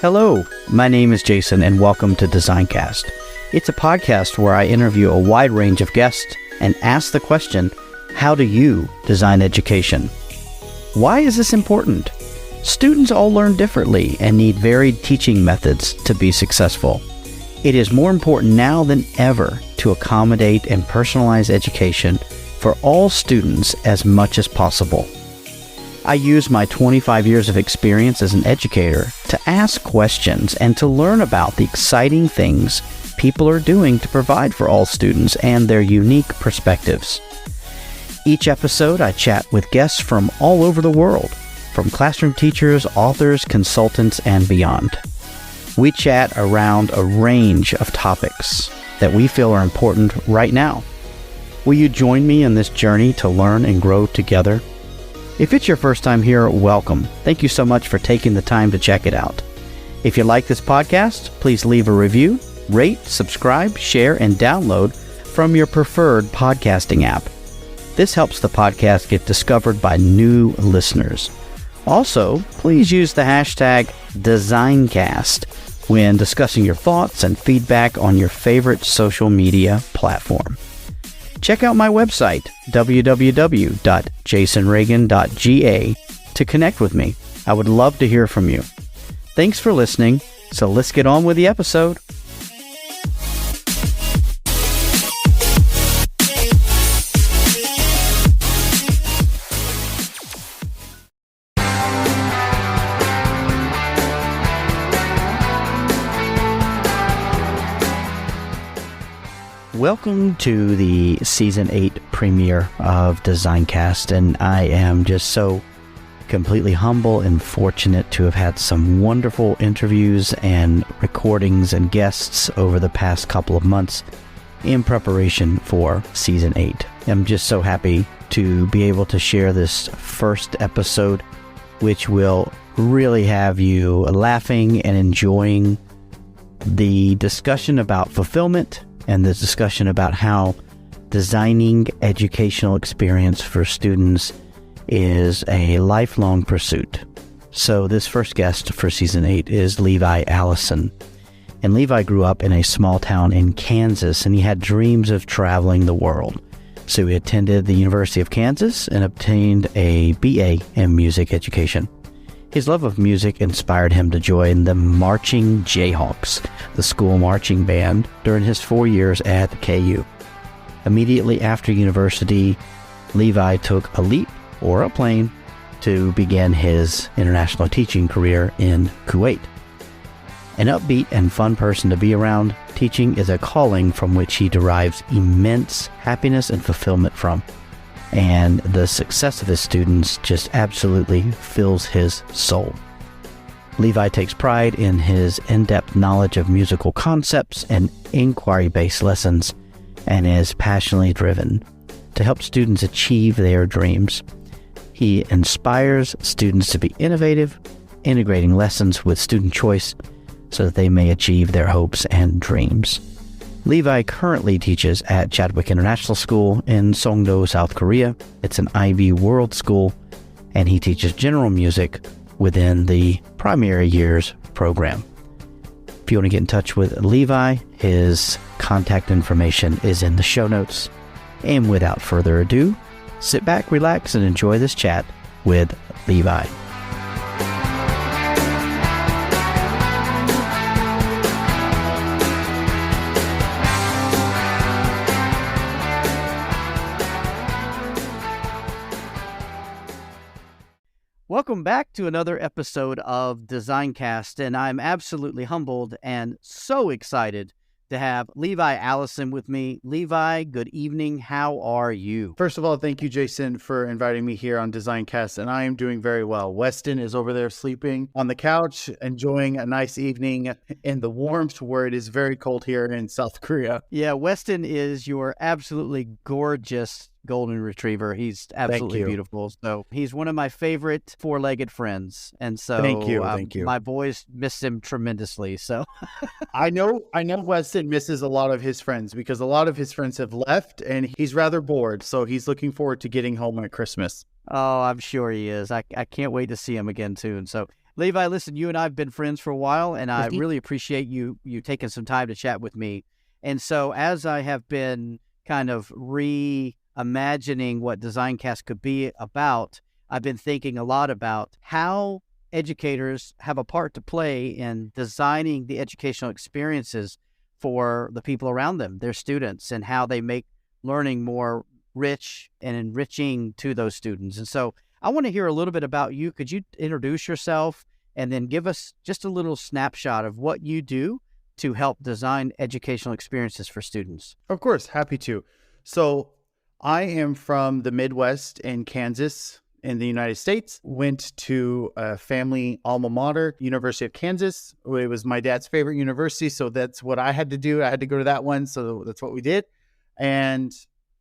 Hello, my name is Jason and welcome to Designcast. It's a podcast where I interview a wide range of guests and ask the question, how do you design education? Why is this important? Students all learn differently and need varied teaching methods to be successful. It is more important now than ever to accommodate and personalize education for all students as much as possible. I use my 25 years of experience as an educator to ask questions and to learn about the exciting things people are doing to provide for all students and their unique perspectives. Each episode, I chat with guests from all over the world, from classroom teachers, authors, consultants, and beyond. We chat around a range of topics that we feel are important right now. Will you join me in this journey to learn and grow together? If it's your first time here, welcome. Thank you so much for taking the time to check it out. If you like this podcast, please leave a review, rate, subscribe, share, and download from your preferred podcasting app. This helps the podcast get discovered by new listeners. Also, please use the hashtag Designcast when discussing your thoughts and feedback on your favorite social media platform. Check out my website, www.jasonreagan.ga, to connect with me. I would love to hear from you. Thanks for listening, so let's get on with the episode. Welcome to the Season 8 premiere of Designcast, and I am just so completely humble and fortunate to have had some wonderful interviews and recordings and guests over the past couple of months in preparation for Season 8. I'm just so happy to be able to share this first episode, which will really have you laughing and enjoying the discussion about fulfillment and the discussion about how designing educational experience for students is a lifelong pursuit. So this first guest for Season 8 is Levi Allison. And Levi grew up in a small town in Kansas, and he had dreams of traveling the world. So he attended the University of Kansas and obtained a BA in music education. His love of music inspired him to join the Marching Jayhawks, the school marching band, during his 4 years at KU. Immediately after university, Levi took a leap or a plane to begin his international teaching career in Kuwait. An upbeat and fun person to be around, teaching is a calling from which he derives immense happiness and fulfillment from. And the success of his students just absolutely fills his soul. Levi takes pride in his in-depth knowledge of musical concepts and inquiry-based lessons, and is passionately driven to help students achieve their dreams. He inspires students to be innovative, integrating lessons with student choice so that they may achieve their hopes and dreams. Levi currently teaches at Chadwick International School in Songdo, South Korea. It's an Ivy World school, and he teaches general music within the primary years program. If you want to get in touch with Levi, his contact information is in the show notes. And without further ado, sit back, relax, and enjoy this chat with Levi. Welcome back to another episode of Designcast, and I'm absolutely humbled and so excited to have Levi Allison with me. Levi, good evening. How are you? First of all, thank you, Jason, for inviting me here on Designcast, and I am doing very well. Weston is over there sleeping on the couch, enjoying a nice evening in the warmth where it is very cold here in South Korea. Yeah, Weston is your absolutely gorgeous golden retriever. He's absolutely beautiful. So he's one of my favorite four-legged friends. And so thank you. My boys miss him tremendously. So I know Weston misses a lot of his friends because a lot of his friends have left and he's rather bored. So he's looking forward to getting home at Christmas. Oh, I'm sure he is. I can't wait to see him again soon. So Levi, listen, you and I have been friends for a while, and I really appreciate you taking some time to chat with me. And so as I have been kind of reimagining what DesignCast could be about, I've been thinking a lot about how educators have a part to play in designing the educational experiences for the people around them, their students, and how they make learning more rich and enriching to those students. And so I want to hear a little bit about you. Could you introduce yourself and then give us just a little snapshot of what you do to help design educational experiences for students? Of course, happy to. So I am from the Midwest in Kansas in the United States, went to a family alma mater, University of Kansas. It was my dad's favorite university, so that's what I had to do. I had to go to that one, so that's what we did. And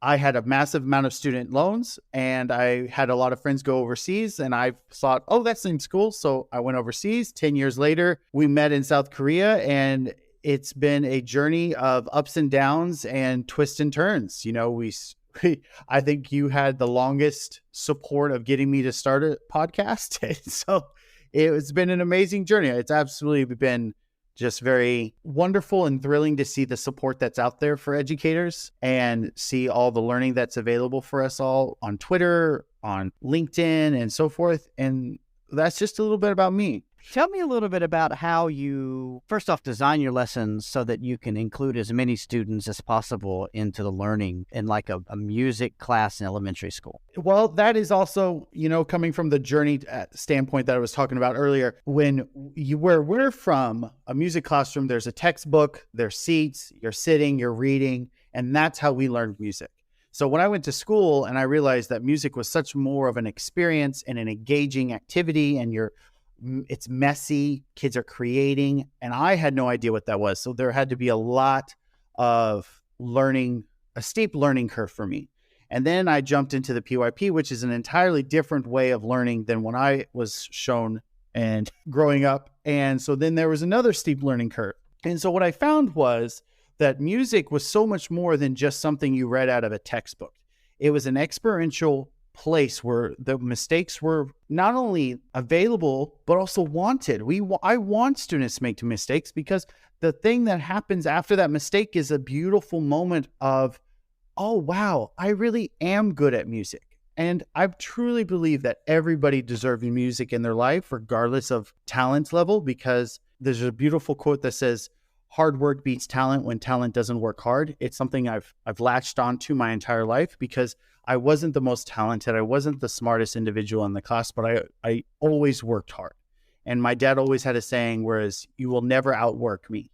I had a massive amount of student loans, and I had a lot of friends go overseas, and I thought, oh, that seems cool. So I went overseas. 10 years later, we met in South Korea, and it's been a journey of ups and downs and twists and turns. You know, I think you had the longest support of getting me to start a podcast. So it's been an amazing journey. It's absolutely been just very wonderful and thrilling to see the support that's out there for educators and see all the learning that's available for us all on Twitter, on LinkedIn, and so forth. And that's just a little bit about me. Tell me a little bit about how you, first off, design your lessons so that you can include as many students as possible into the learning in like a music class in elementary school. Well, that is also, you know, coming from the journey standpoint that I was talking about earlier. Where we're from, a music classroom, there's a textbook, there's seats, you're sitting, you're reading, and that's how we learned music. So when I went to school and I realized that music was such more of an experience and an engaging activity, and it's messy, kids are creating, and I had no idea what that was. So there had to be a lot of learning, a steep learning curve for me. And then I jumped into the PYP, which is an entirely different way of learning than when I was shown and growing up. And so then there was another steep learning curve. And so what I found was that music was so much more than just something you read out of a textbook. It was an experiential place where the mistakes were not only available, but also wanted. I want students to make mistakes, because the thing that happens after that mistake is a beautiful moment of, oh, wow, I really am good at music. And I truly believe that everybody deserves music in their life, regardless of talent level, because there's a beautiful quote that says, hard work beats talent when talent doesn't work hard. It's something I've latched onto my entire life, because I wasn't the most talented. I wasn't the smartest individual in the class, but I always worked hard. And my dad always had a saying, whereas you will never outwork me.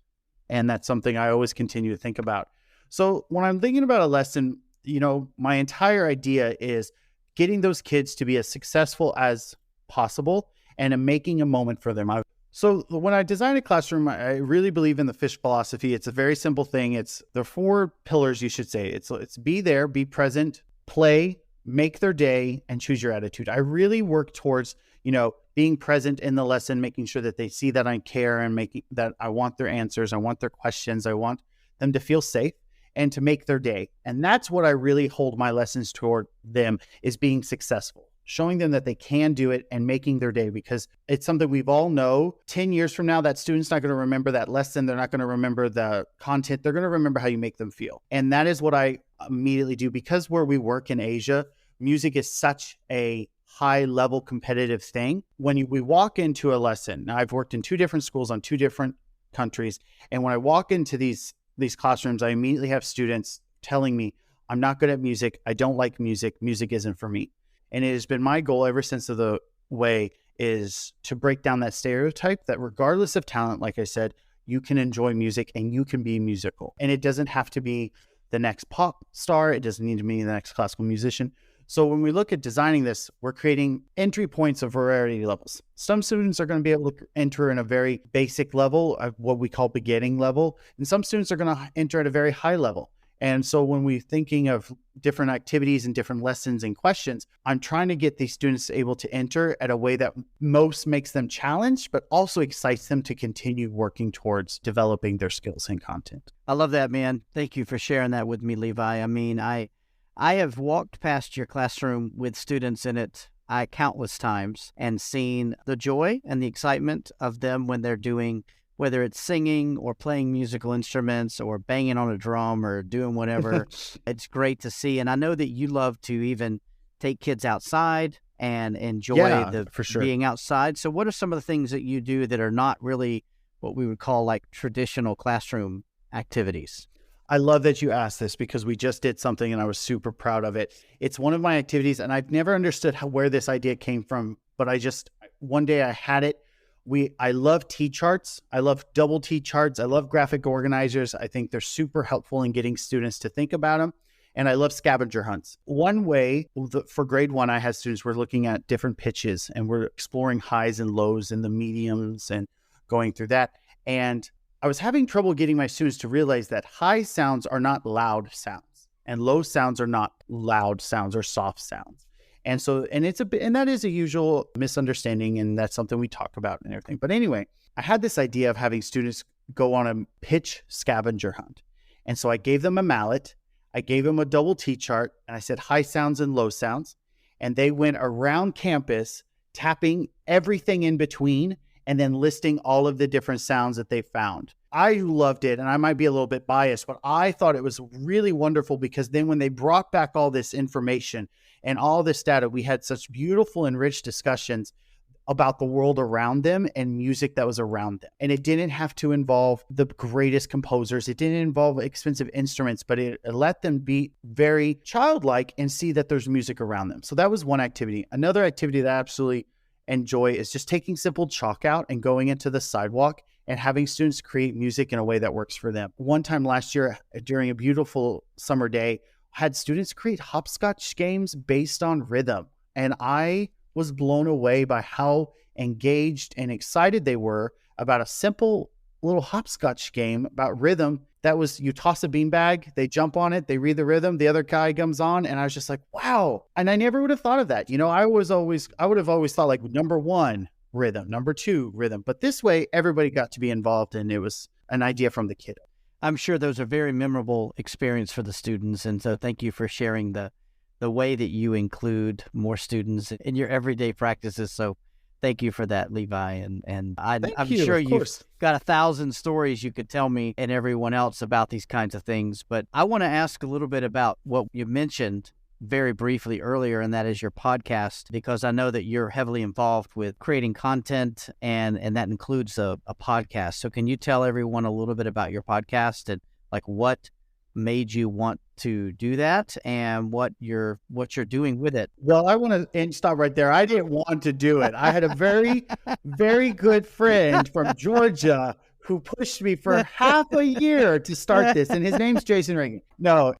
And that's something I always continue to think about. So when I'm thinking about a lesson, you know, my entire idea is getting those kids to be as successful as possible and making a moment for them. So when I design a classroom, I really believe in the FISH philosophy. It's a very simple thing. It's the 4 pillars, you should say. It's be there, be present, play, make their day, and choose your attitude. I really work towards, you know, being present in the lesson, making sure that they see that I care and making that I want their answers. I want their questions. I want them to feel safe and to make their day. And that's what I really hold my lessons toward them, is being successful, showing them that they can do it and making their day, because it's something we've all know 10 years from now, that student's not going to remember that lesson. They're not going to remember the content. They're going to remember how you make them feel. And that is what I immediately do, because where we work in Asia, music is such a high level competitive thing. When we walk into a lesson, now I've worked in 2 different schools on 2 different countries. And when I walk into these classrooms, I immediately have students telling me, I'm not good at music. I don't like music. Music isn't for me. And it has been my goal ever since of the way is to break down that stereotype that regardless of talent, like I said, you can enjoy music and you can be musical. And it doesn't have to be the next pop star. It doesn't need to be the next classical musician. So when we look at designing this, we're creating entry points of variety levels. Some students are going to be able to enter in a very basic level, of what we call beginning level, and some students are going to enter at a very high level. And so when we're thinking of different activities and different lessons and questions, I'm trying to get these students able to enter at a way that most makes them challenged, but also excites them to continue working towards developing their skills and content. I love that, man. Thank you for sharing that with me, Levi. I mean, I have walked past your classroom with students in it countless times and seen the joy and the excitement of them when they're doing, whether it's singing or playing musical instruments or banging on a drum or doing whatever. It's great to see. And I know that you love to even take kids outside and enjoy for sure. being outside. So what are some of the things that you do that are not really what we would call like traditional classroom activities? I love that you asked this because we just did something and I was super proud of it. It's one of my activities and I've never understood where this idea came from, but one day I had it. I love T-charts. I love double T-charts. I love graphic organizers. I think they're super helpful in getting students to think about them. And I love scavenger hunts. One way for grade 1, I had students were looking at different pitches and we're exploring highs and lows and the mediums and going through that. And I was having trouble getting my students to realize that high sounds are not loud sounds and low sounds are not loud sounds or soft sounds. And so, and that is a usual misunderstanding. And that's something we talk about and everything. But anyway, I had this idea of having students go on a pitch scavenger hunt. And so I gave them a mallet. I gave them a double T-chart and I said high sounds and low sounds. And they went around campus tapping everything in between and then listing all of the different sounds that they found. I loved it, and I might be a little bit biased, but I thought it was really wonderful because then when they brought back all this information and all this data, we had such beautiful and rich discussions about the world around them and music that was around them. And it didn't have to involve the greatest composers. It didn't involve expensive instruments, but it let them be very childlike and see that there's music around them. So that was one activity. Another activity that I absolutely enjoy is just taking simple chalk out and going into the sidewalk and having students create music in a way that works for them. One time last year during a beautiful summer day, I had students create hopscotch games based on rhythm. And I was blown away by how engaged and excited they were about a simple little hopscotch game about rhythm. That was, you toss a beanbag, they jump on it, they read the rhythm, the other guy comes on, and I was just like, wow. And I never would have thought of that. I would have always thought like number 1, rhythm, number 2, rhythm. But this way, everybody got to be involved and it was an idea from the kiddo. I'm sure those are very memorable experience for the students. And so thank you for sharing the way that you include more students in your everyday practices. So thank you for that, Levi. And I'm sure you've got 1,000 stories you could tell me and everyone else about these kinds of things. But I want to ask a little bit about what you mentioned very briefly earlier, and that is your podcast, because I know that you're heavily involved with creating content and that includes a podcast. So can you tell everyone a little bit about your podcast and like what made you want to do that and what you're doing with it? Well, I want to stop right there. I didn't want to do it. I had a very, very good friend from Georgia who pushed me for half a year to start this. And his name's Jason Reagan. No,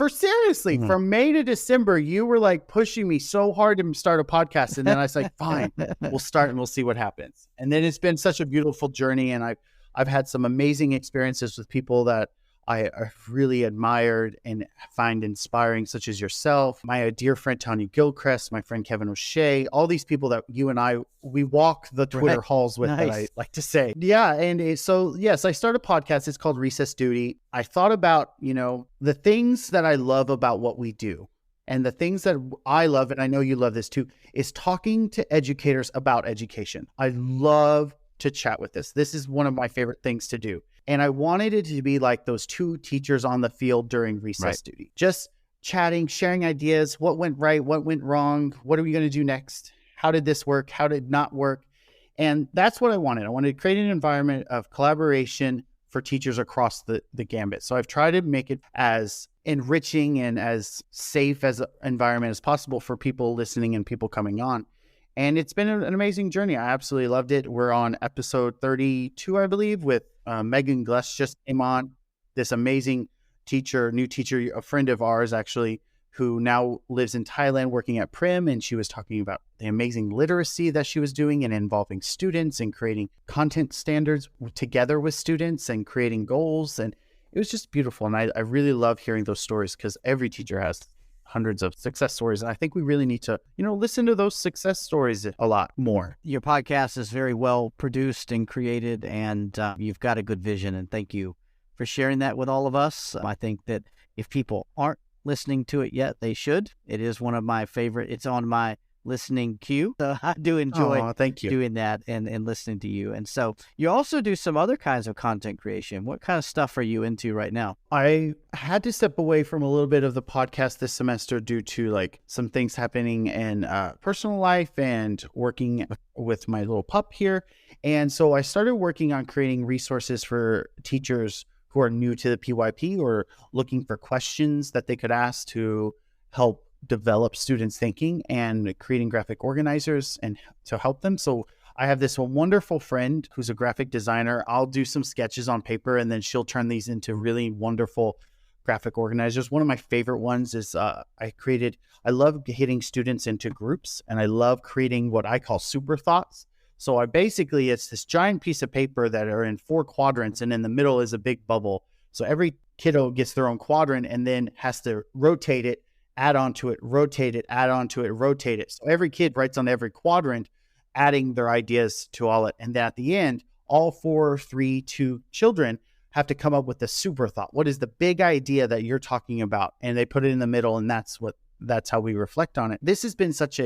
seriously, from May to December, you were like pushing me so hard to start a podcast. And then I was like, fine, we'll start and we'll see what happens. And then it's been such a beautiful journey. And I've had some amazing experiences with people that I really admired and find inspiring, such as yourself, my dear friend Tanya Gilchrist, my friend Kevin O'Shea, all these people that you and we walk the Twitter halls with, that I like to say. Yeah. And so, yes, I started a podcast. It's called Recess Duty. I thought about, the things that I love about what we do. And the things that I love, and I know you love this too, is talking to educators about education. I love to chat with this. This is one of my favorite things to do. And I wanted it to be like those 2 teachers on the field during recess duty, just chatting, sharing ideas, what went right, what went wrong, what are we going to do next? How did this work? How did it not work? And that's what I wanted. I wanted to create an environment of collaboration for teachers across the gambit. So I've tried to make it as enriching and as safe as an environment as possible for people listening and people coming on. And it's been an amazing journey. I absolutely loved it. We're on episode 32, I believe, with Megan Glesh just came on, this amazing new teacher, a friend of ours actually, who now lives in Thailand working at Prim. And she was talking about the amazing literacy that she was doing and involving students and creating content standards together with students and creating goals. And it was just beautiful. And I really love hearing those stories because every teacher has hundreds of success stories. And I think we really need to, listen to those success stories a lot more. Your podcast is very well produced and created, and you've got a good vision. And thank you for sharing that with all of us. I think that if people aren't listening to it yet, they should. It is one of my favorite. It's on my listening cue. So I do enjoy thank you. doing that and listening to you. And so you also do some other kinds of content creation. What kind of stuff are you into right now? I had to step away from a little bit of the podcast this semester due to like some things happening in personal life and working with my little pup here. And so I started working on creating resources for teachers who are new to the PYP or looking for questions that they could ask to help develop students' thinking, and creating graphic organizers and to help them. So I have this wonderful friend who's a graphic designer. I'll do some sketches on paper and then she'll turn these into really wonderful graphic organizers. One of my favorite ones is I love hitting students into groups, and I love creating what I call super thoughts. So it's this giant piece of paper that are in 4 quadrants, and in the middle is a big bubble. So every kiddo gets their own quadrant and then has to rotate it, add onto it, rotate it, add onto it, rotate it. So every kid writes on every quadrant, adding their ideas to all it. And then at the end, all 4, 3, 2 children have to come up with a super thought. What is the big idea that you're talking about? And they put it in the middle, and that's how we reflect on it. This has been such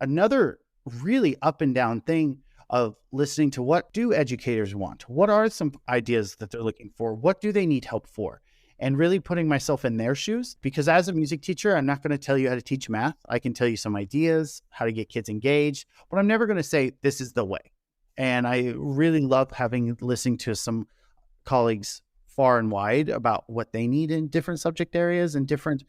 another really up and down thing of listening to what do educators want? What are some ideas that they're looking for? What do they need help for? And really putting myself in their shoes, because as a music teacher, I'm not going to tell you how to teach math. I can tell you some ideas, how to get kids engaged, but I'm never going to say this is the way. And I really love listening to some colleagues far and wide about what they need in different subject areas and different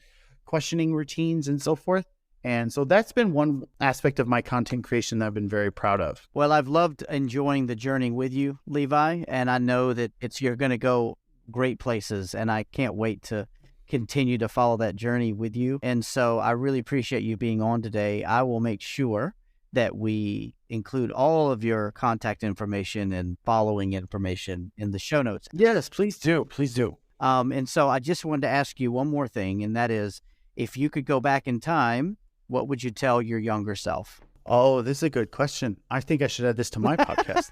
questioning routines and so forth. And so that's been one aspect of my content creation that I've been very proud of. Well, I've loved enjoying the journey with you, Levi, and I know that you're going to go great places, and I can't wait to continue to follow that journey with you. And so I really appreciate you being on today. I will make sure that we include all of your contact information and following information in the show notes. Yes, please do. Please do. And so I just wanted to ask you one more thing, and that is, if you could go back in time, what would you tell your younger self? Oh, this is a good question. I think I should add this to my podcast.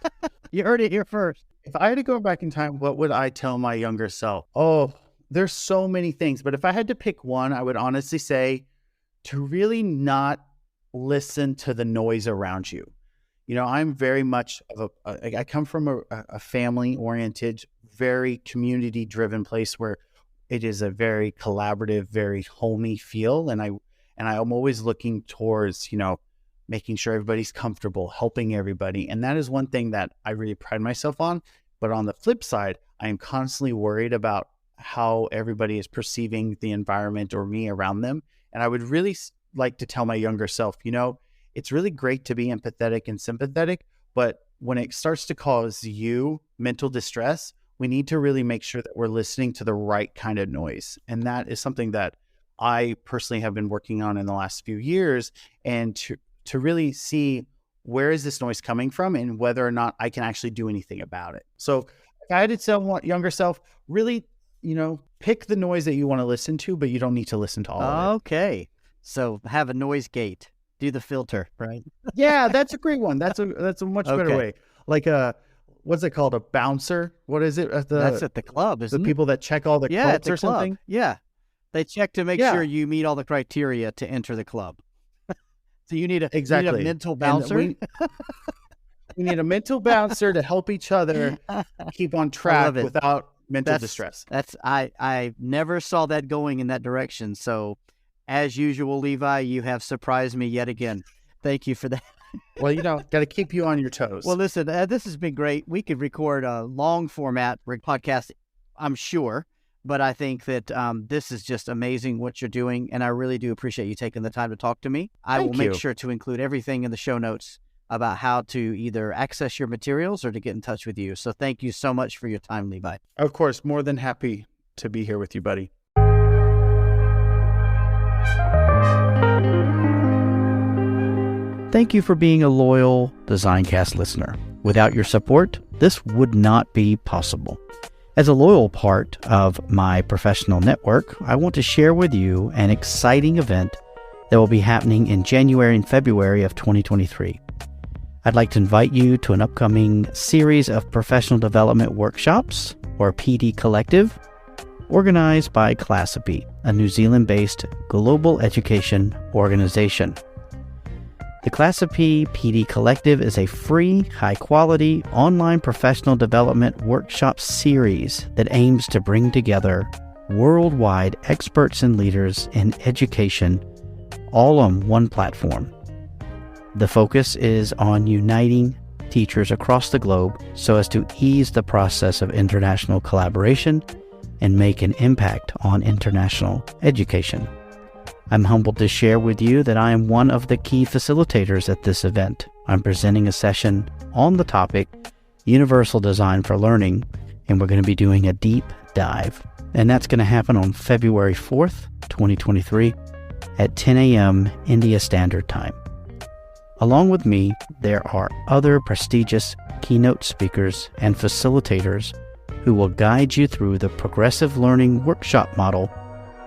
You heard it here first. If I had to go back in time, what would I tell my younger self? Oh, there's so many things, but if I had to pick one, I would honestly say to really not listen to the noise around you. You know, I'm very much I come from a family-oriented, very community-driven place where it is a very collaborative, very homey feel. And I'm always looking towards, making sure everybody's comfortable, helping everybody. And that is one thing that I really pride myself on. But on the flip side, I am constantly worried about how everybody is perceiving the environment or me around them. And I would really like to tell my younger self, it's really great to be empathetic and sympathetic, but when it starts to cause you mental distress, we need to really make sure that we're listening to the right kind of noise. And that is something that I personally have been working on in the last few years, and to really see where is this noise coming from and whether or not I can actually do anything about it. So if I had to tell my younger self, really, pick the noise that you want to listen to, but you don't need to listen to all of it. Okay. So have a noise gate. Do the filter, right? Yeah, that's a great one. That's a much better way. Like what's it called? A bouncer? What is it? That's at the club, isn't it? The people that check all the clubs or something? Yeah. They check to make sure you meet all the criteria to enter the club. So you need a mental bouncer. We need a mental bouncer to help each other keep on track without mental distress. I never saw that going in that direction. So as usual, Levi, you have surprised me yet again. Thank you for that. Well, got to keep you on your toes. Well, listen, this has been great. We could record a long format podcast, I'm sure. But I think that this is just amazing what you're doing, and I really do appreciate you taking the time to talk to me. I will make sure to include everything in the show notes about how to either access your materials or to get in touch with you. So thank you so much for your time, Levi. Of course, more than happy to be here with you, buddy. Thank you for being a loyal DesignCast listener. Without your support, this would not be possible. As a loyal part of my professional network, I want to share with you an exciting event that will be happening in January and February of 2023. I'd like to invite you to an upcoming series of professional development workshops, or PD Collective, organized by Upbeat, a New Zealand-based global education organization. The Classapy PD Collective is a free, high-quality, online professional development workshop series that aims to bring together worldwide experts and leaders in education all on one platform. The focus is on uniting teachers across the globe so as to ease the process of international collaboration and make an impact on international education. I'm humbled to share with you that I am one of the key facilitators at this event. I'm presenting a session on the topic, Universal Design for Learning, and we're going to be doing a deep dive. And that's going to happen on February 4th, 2023 at 10 a.m. India Standard Time. Along with me, there are other prestigious keynote speakers and facilitators who will guide you through the progressive learning workshop model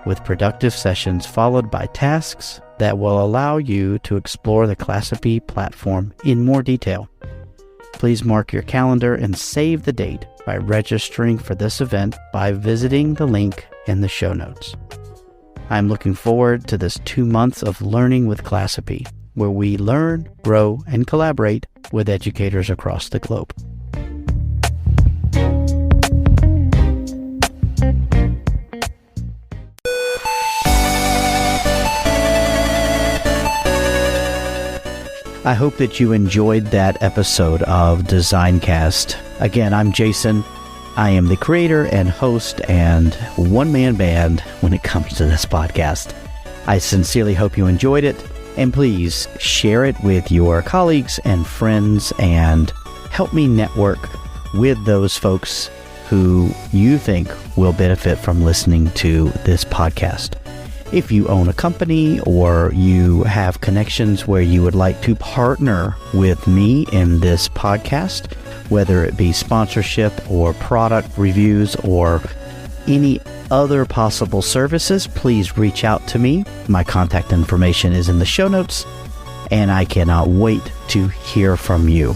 with productive sessions followed by tasks that will allow you to explore the Classapy platform in more detail. Please mark your calendar and save the date by registering for this event by visiting the link in the show notes. I'm looking forward to this 2 months of learning with Classapy, where we learn, grow, and collaborate with educators across the globe. I hope that you enjoyed that episode of Designcast. Again, I'm Jason. I am the creator and host and one-man band when it comes to this podcast. I sincerely hope you enjoyed it, and please share it with your colleagues and friends and help me network with those folks who you think will benefit from listening to this podcast. If you own a company or you have connections where you would like to partner with me in this podcast, whether it be sponsorship or product reviews or any other possible services, please reach out to me. My contact information is in the show notes, and I cannot wait to hear from you.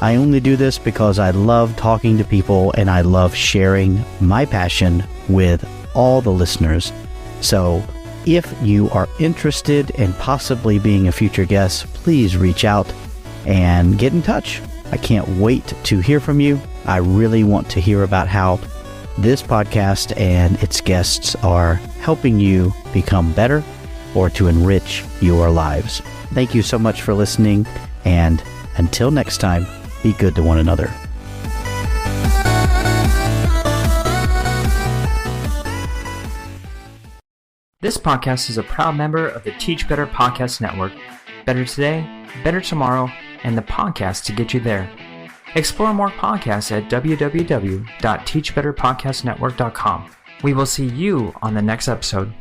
I only do this because I love talking to people and I love sharing my passion with all the listeners. So if you are interested in possibly being a future guest, please reach out and get in touch. I can't wait to hear from you. I really want to hear about how this podcast and its guests are helping you become better or to enrich your lives. Thank you so much for listening, and until next time, be good to one another. This podcast is a proud member of the Teach Better Podcast Network. Better today, better tomorrow, and the podcast to get you there. Explore more podcasts at www.teachbetterpodcastnetwork.com. We will see you on the next episode.